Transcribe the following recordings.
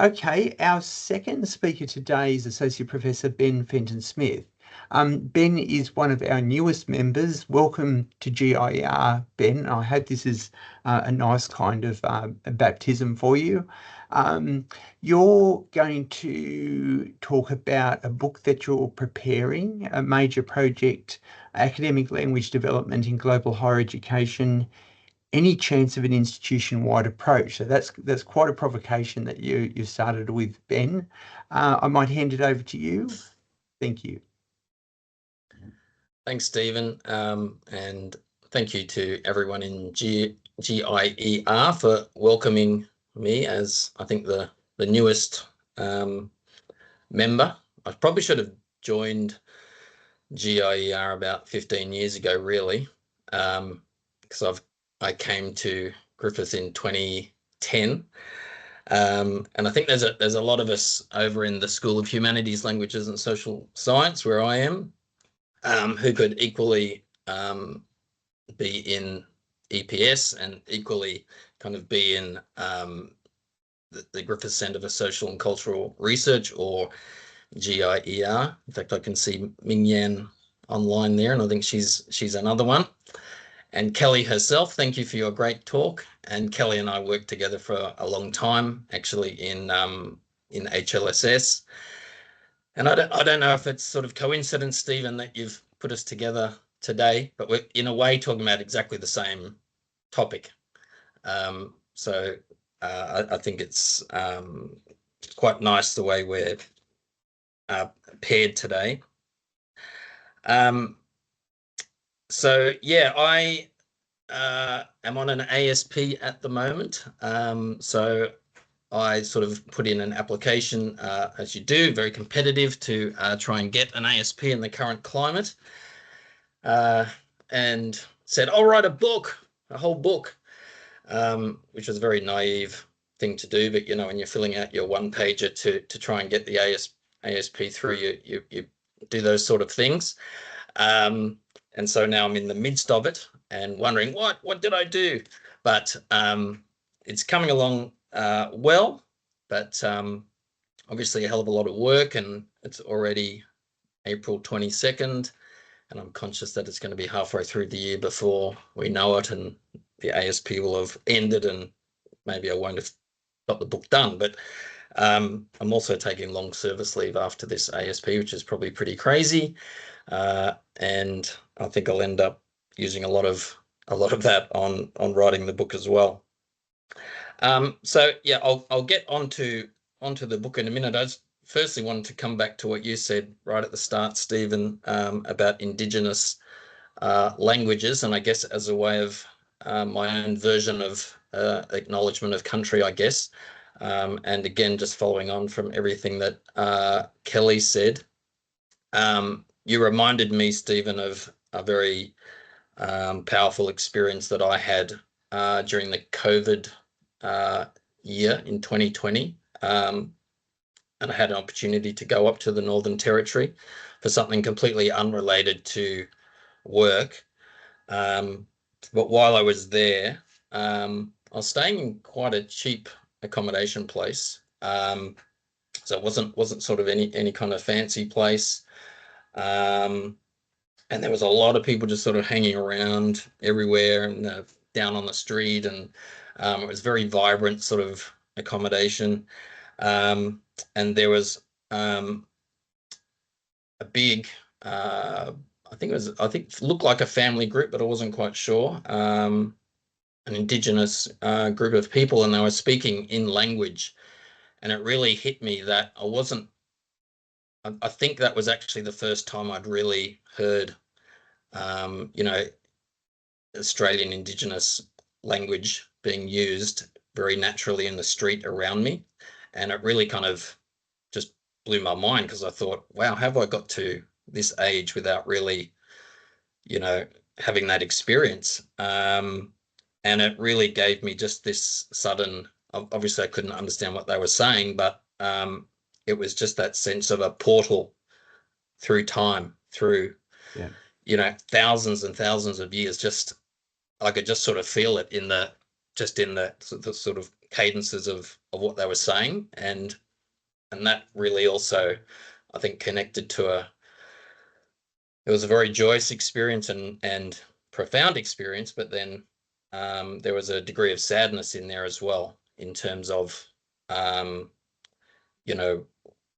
Okay, our second speaker today is Associate Professor Ben Fenton-Smith. Ben is one of our newest members. Welcome to GIER, Ben. I hope this is a nice kind of baptism for you. You're going to talk about a book that you're preparing, a major project, Academic Language Development in Global Higher Education, any chance of an institution-wide approach. So that's quite a provocation that you started with, Ben. I might hand it over to you. Thank you. Thanks, Stephen, and thank you to everyone in GIER for welcoming me as, I think, the newest member. I probably should have joined GIER about 15 years ago, really, because I came to Griffith in 2010. And I think there's a lot of us over in the School of Humanities, Languages and Social Science, where I am, who could equally be in EPS and equally kind of be in the Griffith Centre for Social and Cultural Research, or GIER. In fact, I can see Ming Yan online there, and I think she's another one. And Kelly herself, thank you for your great talk. And Kelly and I worked together for a long time, actually, in HLSS. And I don't know if it's sort of coincidence, Stephen, that you've put us together today, but we're in a way talking about exactly the same topic. So I think it's quite nice the way we're paired today. So yeah, I am on an ASP at the moment. So I sort of put in an application, as you do, very competitive, to try and get an ASP in the current climate, and said, I'll write a book, a whole book, which was a very naive thing to do. But, you know, when you're filling out your one-pager to try and get the ASP through, you do those sort of things. And so now I'm in the midst of it and wondering, what did I do? But it's coming along well, but obviously a hell of a lot of work, and it's already April 22nd, and I'm conscious that it's going to be halfway through the year before we know it, and the ASP will have ended, and maybe I won't have got the book done. But I'm also taking long service leave after this ASP, which is probably pretty crazy, and I think I'll end up using a lot of that on writing the book as well. So yeah, I'll get onto the book in a minute. I just firstly wanted to come back to what you said right at the start, Stephen, about Indigenous languages, and I guess as a way of my own version of acknowledgement of country, I guess. And again, just following on from everything that Kelly said, you reminded me, Stephen, of a very powerful experience that I had during the COVID year in 2020. And I had an opportunity to go up to the Northern Territory for something completely unrelated to work. But while I was there, I was staying in quite a cheap accommodation place. So it wasn't sort of any kind of fancy place. And there was a lot of people just sort of hanging around everywhere and down on the street, and it was very vibrant sort of accommodation. And there was a big, I think it looked like a family group, but I wasn't quite sure. An Indigenous group of people, and they were speaking in language, and it really hit me that I think that was actually the first time I'd really heard, you know, Australian Indigenous language being used very naturally in the street around me. And it really kind of just blew my mind, because I thought, wow, have I got to this age without really, you know, having that experience? And it really gave me just this sudden, obviously I couldn't understand what they were saying, but it was just that sense of a portal through time, through, you know, thousands and thousands of years. Just, I could just sort of feel it in the sort of cadences of what they were saying, and that really also, I think, connected to it was a very joyous experience and profound experience, but then there was a degree of sadness in there as well, in terms of you know,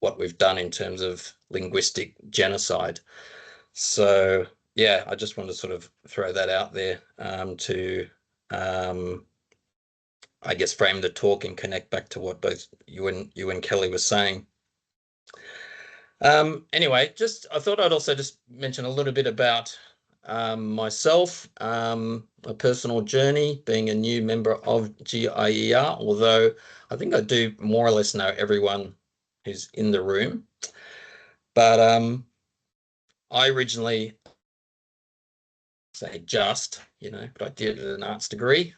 what we've done in terms of linguistic genocide. So yeah, I just want to sort of throw that out there to I guess frame the talk and connect back to what both you and Kelly were saying. Anyway, I thought I'd also just mention a little bit about myself, a personal journey, being a new member of GIER, although I think I do more or less know everyone who's in the room. But I originally, say just, but I did an arts degree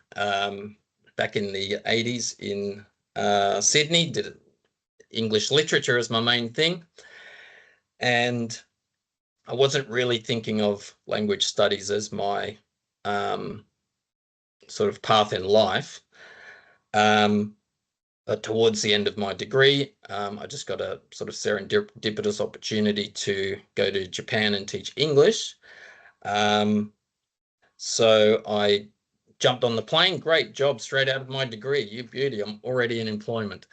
back in the 80s in Sydney, did English literature as my main thing. And I wasn't really thinking of language studies as my sort of path in life. But towards the end of my degree, I just got a sort of serendipitous opportunity to go to Japan and teach English. So I jumped on the plane. Great job, straight out of my degree. You beauty, I'm already in employment.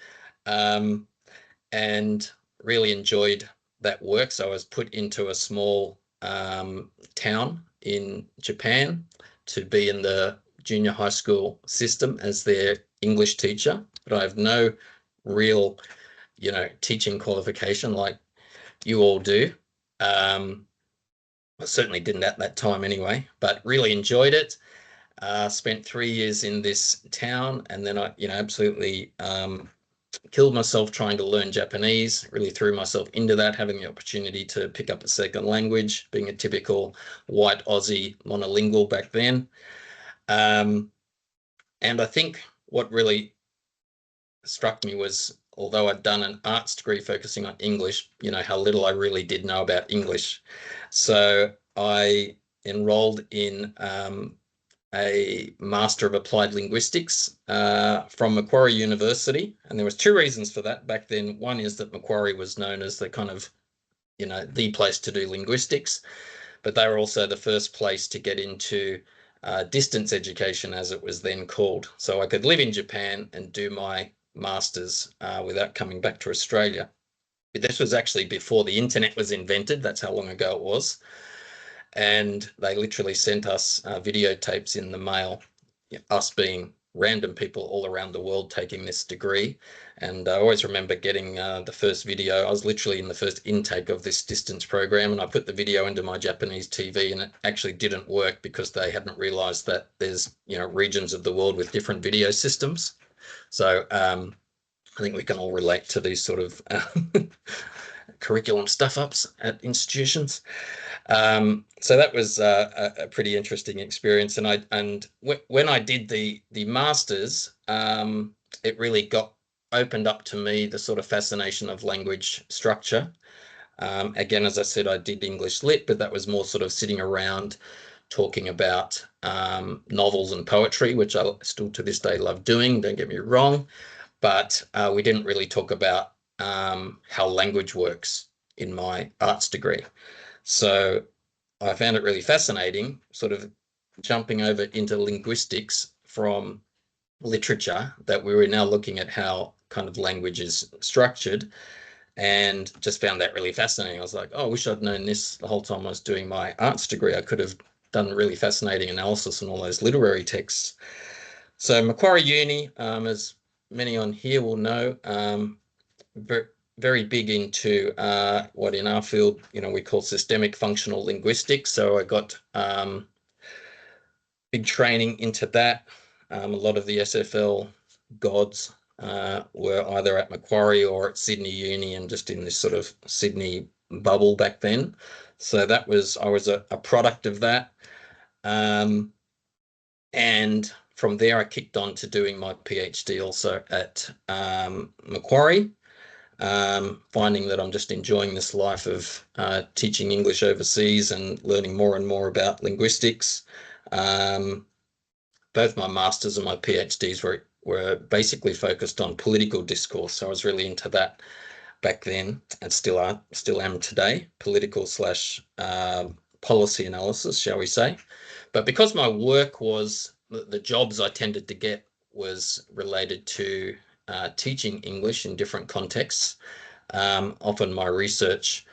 And really enjoyed that work. So I was put into a small town in Japan to be in the junior high school system as their English teacher, but I have no real, teaching qualification like you all do. I certainly didn't at that time anyway, but really enjoyed it. Spent 3 years in this town, and then I, absolutely killed myself trying to learn Japanese, really threw myself into that, having the opportunity to pick up a second language, being a typical white Aussie monolingual back then. And I think what really struck me was, although I'd done an arts degree focusing on English, how little I really did know about English. So I enrolled in a Master of Applied Linguistics from Macquarie University. And there was two reasons for that back then. One is that Macquarie was known as the kind of, the place to do linguistics, but they were also the first place to get into distance education, as it was then called. So I could live in Japan and do my master's without coming back to Australia. But this was actually before the internet was invented. That's how long ago it was. And they literally sent us videotapes in the mail, us being random people all around the world taking this degree. And I always remember getting the first video. I was literally in the first intake of this distance program, and I put the video into my Japanese TV, and it actually didn't work because they hadn't realized that there's, regions of the world with different video systems. So I think we can all relate to these sort of curriculum stuff-ups at institutions. So that was a pretty interesting experience. And when I did the masters, it really opened up to me the sort of fascination of language structure. Again, as I said, I did English Lit, but that was more sort of sitting around talking about novels and poetry, which I still to this day love doing, don't get me wrong. But we didn't really talk about how language works in my arts degree. So I found it really fascinating, sort of jumping over into linguistics from literature, that we were now looking at how kind of language is structured, and just found that really fascinating. I was like, oh, I wish I'd known this the whole time I was doing my arts degree. I could have done really fascinating analysis on all those literary texts. So Macquarie Uni, as many on here will know, very big into what in our field, we call systemic functional linguistics. So I got big training into that. A lot of the SFL gods were either at Macquarie or at Sydney Uni, and just in this sort of Sydney bubble back then. So I was a product of that. And from there, I kicked on to doing my PhD also at Macquarie, finding that I'm just enjoying this life of teaching English overseas and learning more and more about linguistics. Both my masters and my PhDs were were basically focused on political discourse. So I was really into that back then, and still am today, political slash policy analysis, shall we say. But because my work was, the jobs I tended to get was related to teaching English in different contexts, often my research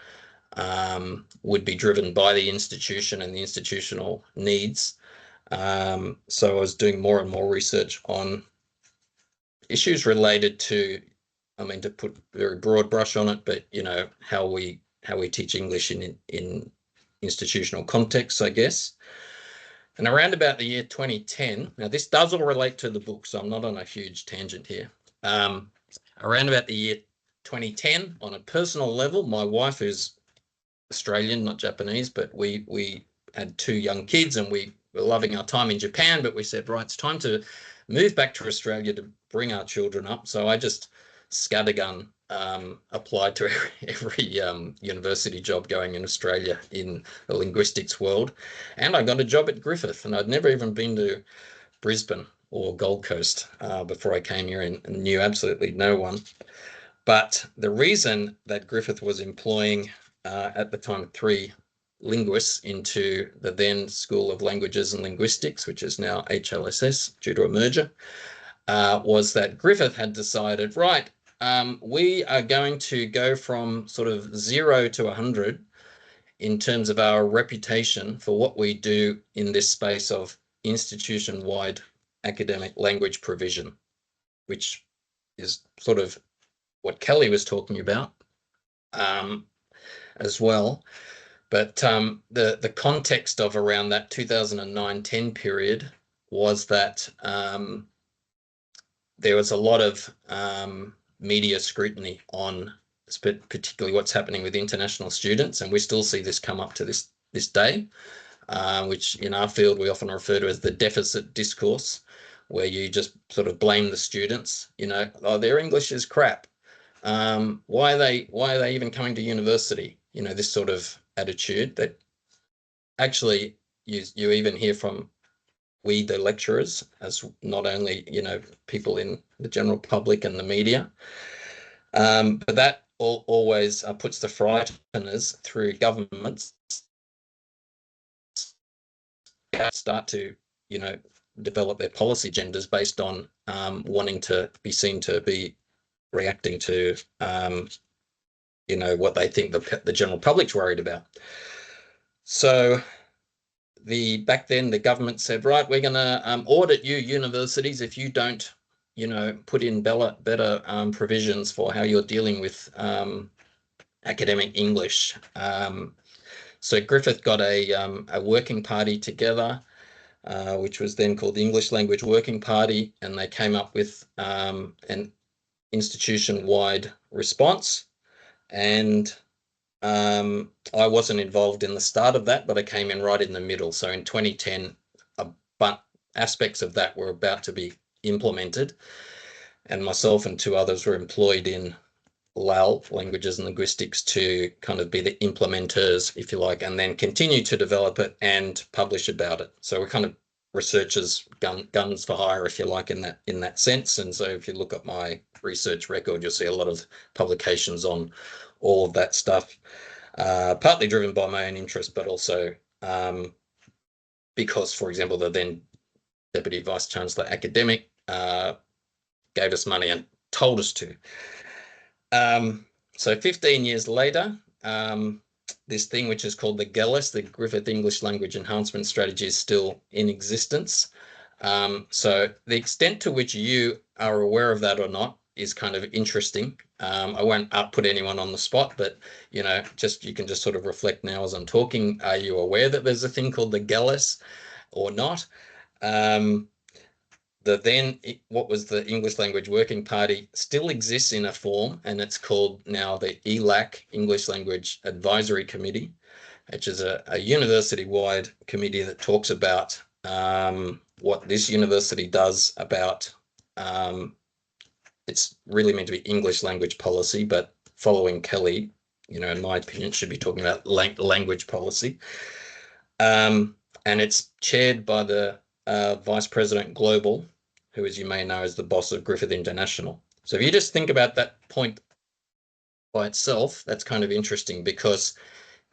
would be driven by the institution and the institutional needs. So I was doing more and more research on issues related to, I mean, to put a very broad brush on it, but how we teach English in institutional contexts, I guess. And around about the year 2010, now this does all relate to the book, so I'm not on a huge tangent here. Around about the year 2010, on a personal level, my wife, who's Australian, not Japanese, but we had 2 young kids and we were loving our time in Japan, but we said, right, it's time to move back to Australia to bring our children up. So I just scattergun applied to every university job going in Australia in the linguistics world. And I got a job at Griffith, and I'd never even been to Brisbane or Gold Coast before I came here, and knew absolutely no one. But the reason that Griffith was employing at the time 3 linguists into the then School of Languages and Linguistics, which is now HLSS due to a merger, was that Griffith had decided, right, we are going to go from sort of 0 to 100 in terms of our reputation for what we do in this space of institution-wide academic language provision, which is sort of what Kelly was talking about as well. But the context of around that 2009-10 period was that there was a lot of media scrutiny on particularly what's happening with international students, and we still see this come up to this day, which in our field we often refer to as the deficit discourse, where you just sort of blame the students. Oh, their English is crap. Why are they even coming to university? This sort of attitude that actually you even hear from we, the lecturers, as not only people in the general public and the media, but that always puts the frighteners through governments start to develop their policy agendas based on wanting to be seen to be reacting to what they think the general public's worried about. So back then the government said, right, we're going to audit you universities if you don't put in better provisions for how you're dealing with academic English. So Griffith got a working party together, which was then called the English Language Working Party, and they came up with an institution-wide response. And I wasn't involved in the start of that, but I came in right in the middle. So in 2010, but aspects of that were about to be implemented, and myself and 2 others were employed in LAL, Languages and Linguistics, to kind of be the implementers, if you like, and then continue to develop it and publish about it. So we're kind of researchers, guns for hire, if you like, in that sense. And so if you look at my research record, you'll see a lot of publications on all of that stuff, partly driven by my own interest, but also because, for example, the then Deputy Vice Chancellor academic gave us money and told us to. So 15 years later, this thing which is called the GELIS, the Griffith English Language Enhancement Strategy, is still in existence. So the extent to which you are aware of that or not is kind of interesting. I won't put anyone on the spot, but you can just sort of reflect now as I'm talking. Are you aware that there's a thing called the GELIS or not? What was the English Language Working Party still exists in a form, and it's called now the ELAC, English Language Advisory Committee, which is a university-wide committee that talks about what this university does about, it's really meant to be English language policy, but following Kelly, in my opinion, should be talking about language policy. And it's chaired by the Vice President Global, who, as you may know, is the boss of Griffith International. So if you just think about that point by itself, that's kind of interesting, because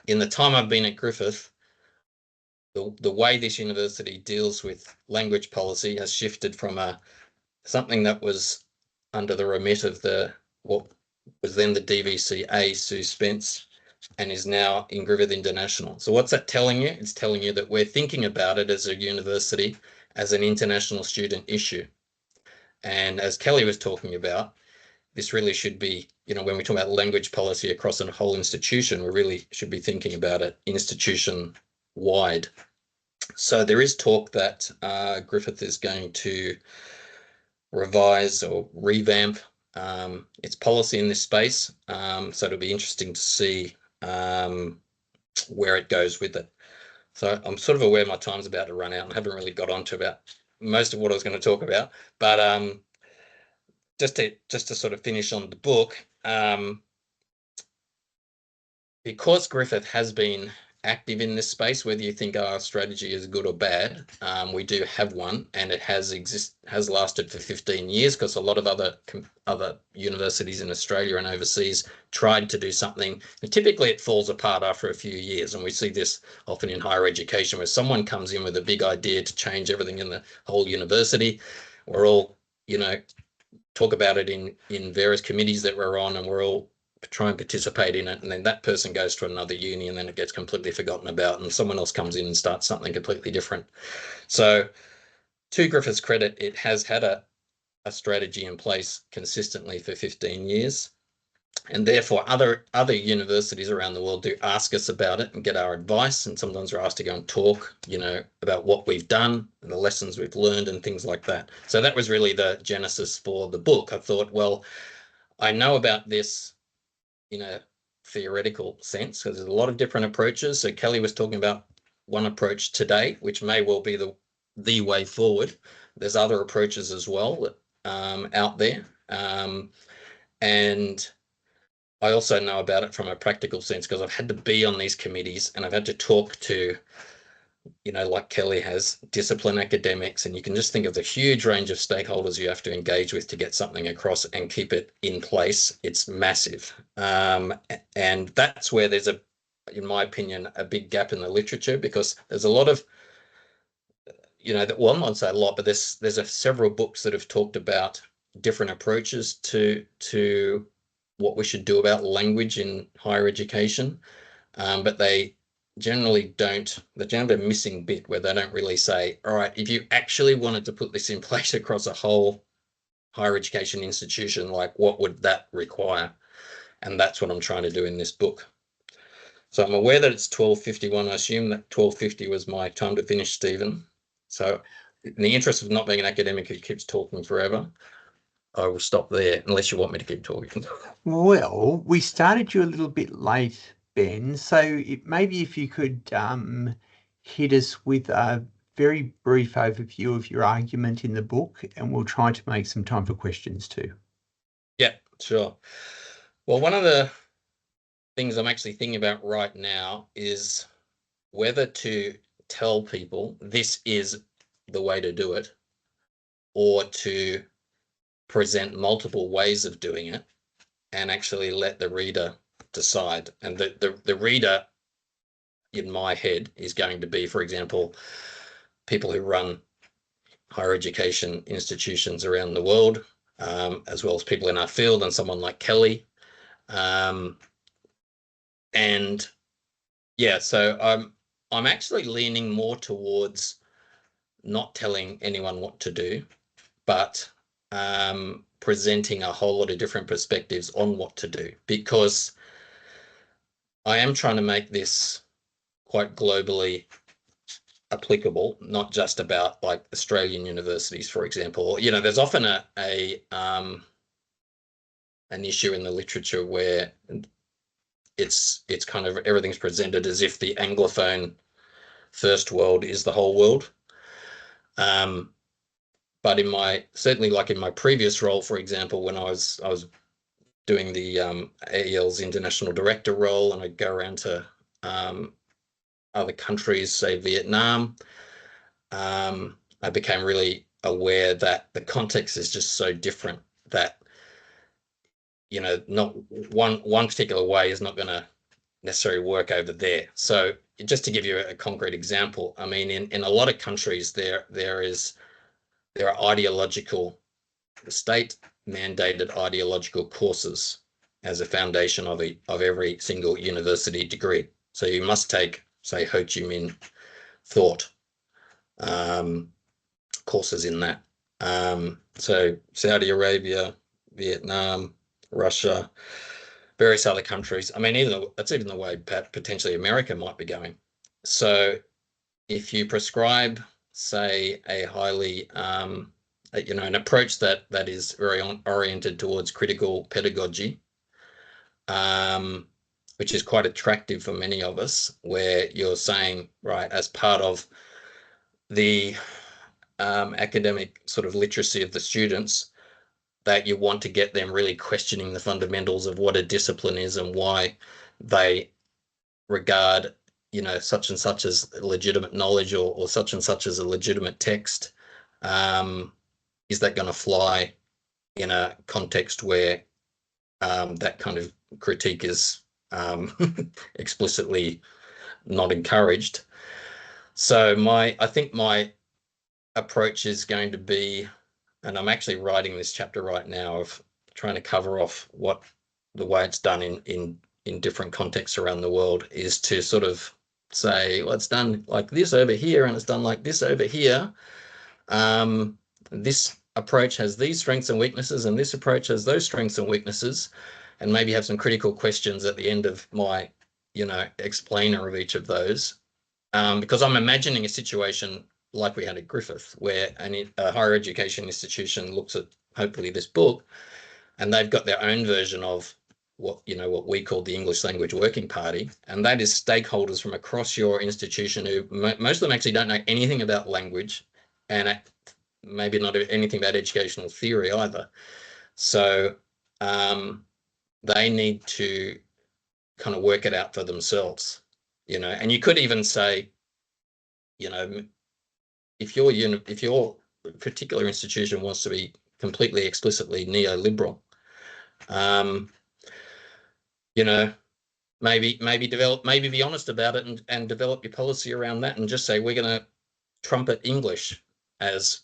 in the time I've been at Griffith, the way this university deals with language policy has shifted from something that was under the remit of what was then the DVCA, Sue Spence, and is now in Griffith International. So what's that telling you? It's telling you that we're thinking about it as a university as an international student issue. And as Kelly was talking about, this really should be, when we talk about language policy across a whole institution, we really should be thinking about it institution-wide. So there is talk that Griffith is going to revise or revamp its policy in this space. So it'll be interesting to see where it goes with it. So I'm sort of aware my time's about to run out and haven't really got on to about most of what I was going to talk about. But just to sort of finish on the book, because Griffith has been active in this space, whether you think our strategy is good or bad, we do have one, and it has lasted for 15 years, because a lot of other universities in Australia and overseas tried to do something, and typically it falls apart after a few years. And we see this often in higher education, where someone comes in with a big idea to change everything in the whole university. We're all, talk about it in various committees that we're on, and we're all try and participate in it, and then that person goes to another uni, and then it gets completely forgotten about, and someone else comes in and starts something completely different. So to Griffith's credit, it has had a strategy in place consistently for 15 years, and therefore other universities around the world do ask us about it and get our advice, and sometimes we're asked to go and talk, about what we've done and the lessons we've learned and things like that. So that was really the genesis for the book. I thought, well, I know about this in a theoretical sense, because there's a lot of different approaches. So Kelly was talking about one approach today, which may well be the way forward. There's other approaches as well out there. And I also know about it from a practical sense, because I've had to be on these committees, and I've had to talk to, like Kelly has, discipline academics, and you can just think of the huge range of stakeholders you have to engage with to get something across and keep it in place. It's massive. And that's where there's in my opinion, a big gap in the literature, because there's a lot of, well, I'm not saying a lot, but there's several books that have talked about different approaches to what we should do about language in higher education. But they generally don't, they're generally a missing bit, where they don't really say, all right, if you actually wanted to put this in place across a whole higher education institution, like what would that require? And that's what I'm trying to do in this book. So I'm aware that it's 12:51. I assume that 12:50 was my time to finish, Stephen. So in the interest of not being an academic who keeps talking forever, I will stop there, unless you want me to keep talking. Well, we started you a little bit late, Ben, so maybe if you could hit us with a very brief overview of your argument in the book, and we'll try to make some time for questions too. Yeah, sure. Well, one of the things I'm actually thinking about right now is whether to tell people this is the way to do it, or to present multiple ways of doing it and actually let the reader decide. And the reader in my head is going to be, for example, people who run higher education institutions around the world, as well as people in our field, and someone like Kelly. And yeah, so I'm actually leaning more towards not telling anyone what to do, but presenting a whole lot of different perspectives on what to do, because I am trying to make this quite globally applicable, not just about like Australian universities, for example. There's often an issue in the literature where it's kind of everything's presented as if the Anglophone first world is the whole world. But certainly like in my previous role, for example, when I was doing the AEL's international director role, and I'd go around to other countries, say Vietnam, I became really aware that the context is just so different that, you know, not one particular way is not going to necessarily work over there. So just to give you a concrete example, I mean, in a lot of countries, there are ideological, state mandated ideological courses as a foundation of every single university degree. So you must take, say, Ho Chi Minh thought courses in that. So Saudi Arabia, Vietnam, Russia, various other countries. I mean, that's even the way potentially America might be going. So if you prescribe, say, a highly, an approach that is very oriented towards critical pedagogy, which is quite attractive for many of us, where you're saying, right, as part of the academic sort of literacy of the students, that you want to get them really questioning the fundamentals of what a discipline is and why they regard, you know, such and such as legitimate knowledge or such and such as a legitimate text. Is that going to fly in a context where that kind of critique is explicitly not encouraged? So I think my approach is going to be, and I'm actually writing this chapter right now, of trying to cover off what the way it's done in different contexts around the world, is to sort of say, well, it's done like this over here and it's done like this over here. This approach has these strengths and weaknesses, and this approach has those strengths and weaknesses, and maybe have some critical questions at the end of my, you know, explainer of each of those. Because I'm imagining a situation like we had at Griffith, where a higher education institution looks at hopefully this book, and they've got their own version of what we call the English Language Working Party, and that is stakeholders from across your institution who most of them actually don't know anything about language, and maybe not anything about educational theory either. So they need to kind of work it out for themselves, you know. And you could even say, you know, if your particular institution wants to be completely explicitly neoliberal, you know, maybe be honest about it and develop your policy around that, and just say, we're going to trumpet English as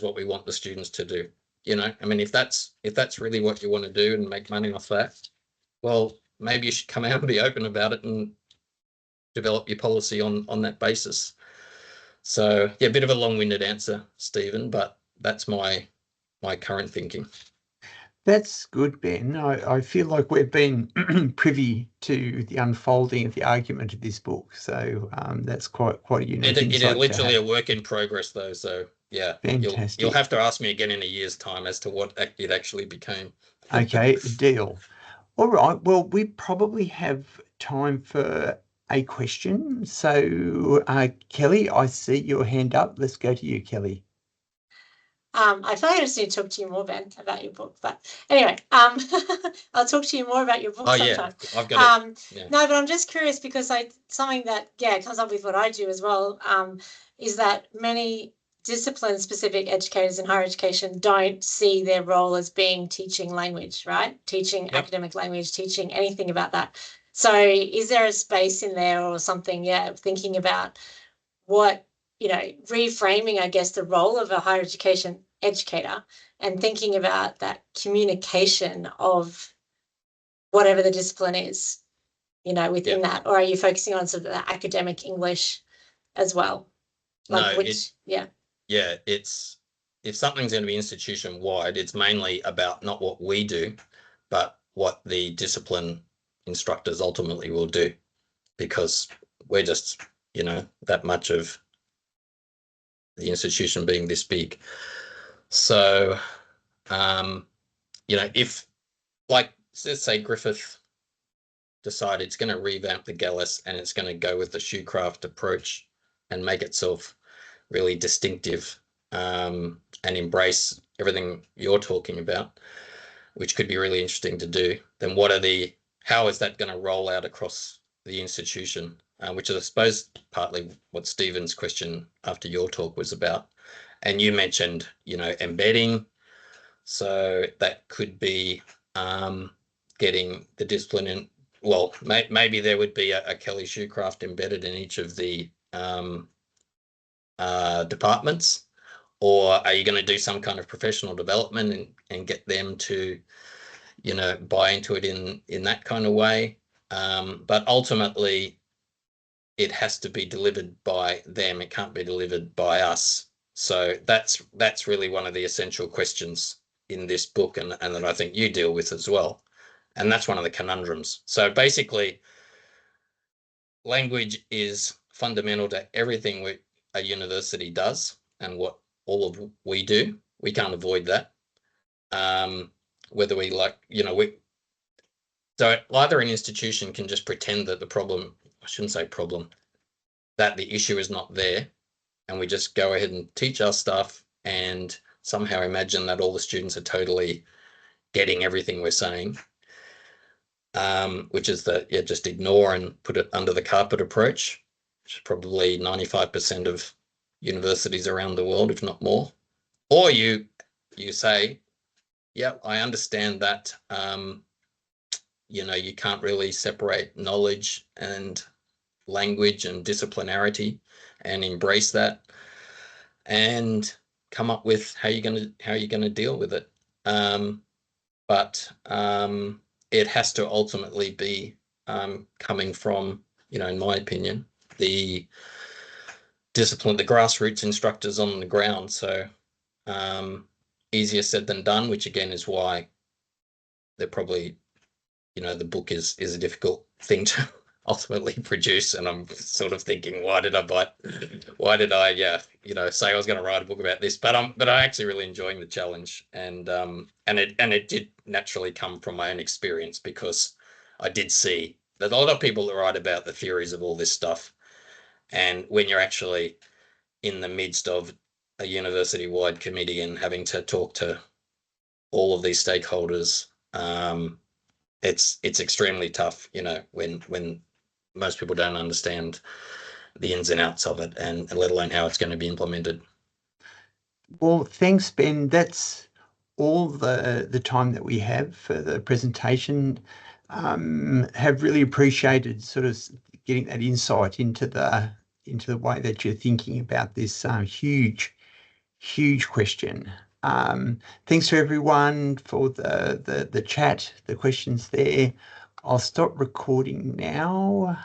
what we want the students to do. You know, I mean, if that's really what you want to do and make money off that, well, maybe you should come out and be open about it and develop your policy on that basis. So yeah, a bit of a long-winded answer, Stephen, but that's my current thinking. That's good, Ben. I feel like we've been privy to the unfolding of the argument of this book, so that's quite a unique insight. It is literally a work in progress, though. So yeah, fantastic. You'll have to ask me again in a year's time as to what it actually became. Okay, deal. All right. Well, we probably have time for a question. So, Kelly, I see your hand up. Let's go to you, Kelly. I feel like I just need to talk to you more, Ben, about your book. But anyway, I'll talk to you more about your book sometime. Yeah, I've got it. Yeah. No, but I'm just curious because something that comes up with what I do as well, is that many discipline-specific educators in higher education don't see their role as being teaching language, right? Teaching academic language, teaching anything about that. So is there a space in there or something, thinking about what, you know, reframing, I guess, the role of a higher education educator and thinking about that communication of whatever the discipline is, you know, within that? Or are you focusing on sort of the academic English as well? It's, if something's going to be institution wide, it's mainly about not what we do, but what the discipline instructors ultimately will do, because we're just, you know, that much of the institution being this big. So, you know, if, like, let's say Griffith decided it's going to revamp the Gallis and it's going to go with the Shoecraft approach and make itself really distinctive, and embrace everything you're talking about, which could be really interesting to do, then how is that going to roll out across the institution? Which is, I suppose, partly what Stephen's question after your talk was about. And you mentioned, embedding. So that could be getting the discipline in. Well, maybe there would be a Kelly Shoecraft embedded in each of the departments. Or are you going to do some kind of professional development and get them to, buy into it in that kind of way? But ultimately, it has to be delivered by them. It can't be delivered by us. So that's really one of the essential questions in this book, and that I think you deal with as well. And that's one of the conundrums. So basically, language is fundamental to everything a university does and what all of we do. We can't avoid that. Whether we so either an institution can just pretend that I shouldn't say problem, that the issue is not there, and we just go ahead and teach our stuff and somehow imagine that all the students are totally getting everything we're saying, which is just ignore and put it under the carpet approach, which is probably 95% of universities around the world, if not more. Or you say, yeah, I understand that, you can't really separate knowledge and language and disciplinarity, and embrace that and come up with how you're going to deal with it. But it has to ultimately be coming from, in my opinion, the discipline, the grassroots instructors on the ground. So easier said than done, which again is why they're probably, the book is a difficult thing to ultimately produce. And I'm sort of thinking, why did I say I was going to write a book about this? But I'm actually really enjoying the challenge, and it did naturally come from my own experience, because I did see that a lot of people write about the theories of all this stuff, and when you're actually in the midst of a university-wide committee and having to talk to all of these stakeholders, it's extremely tough, when most people don't understand the ins and outs of it, and let alone how it's going to be implemented. Well, thanks, Ben. That's all the time that we have for the presentation. Have really appreciated sort of getting that insight into the way that you're thinking about this huge question. Thanks to everyone for the chat, the questions there. I'll stop recording now.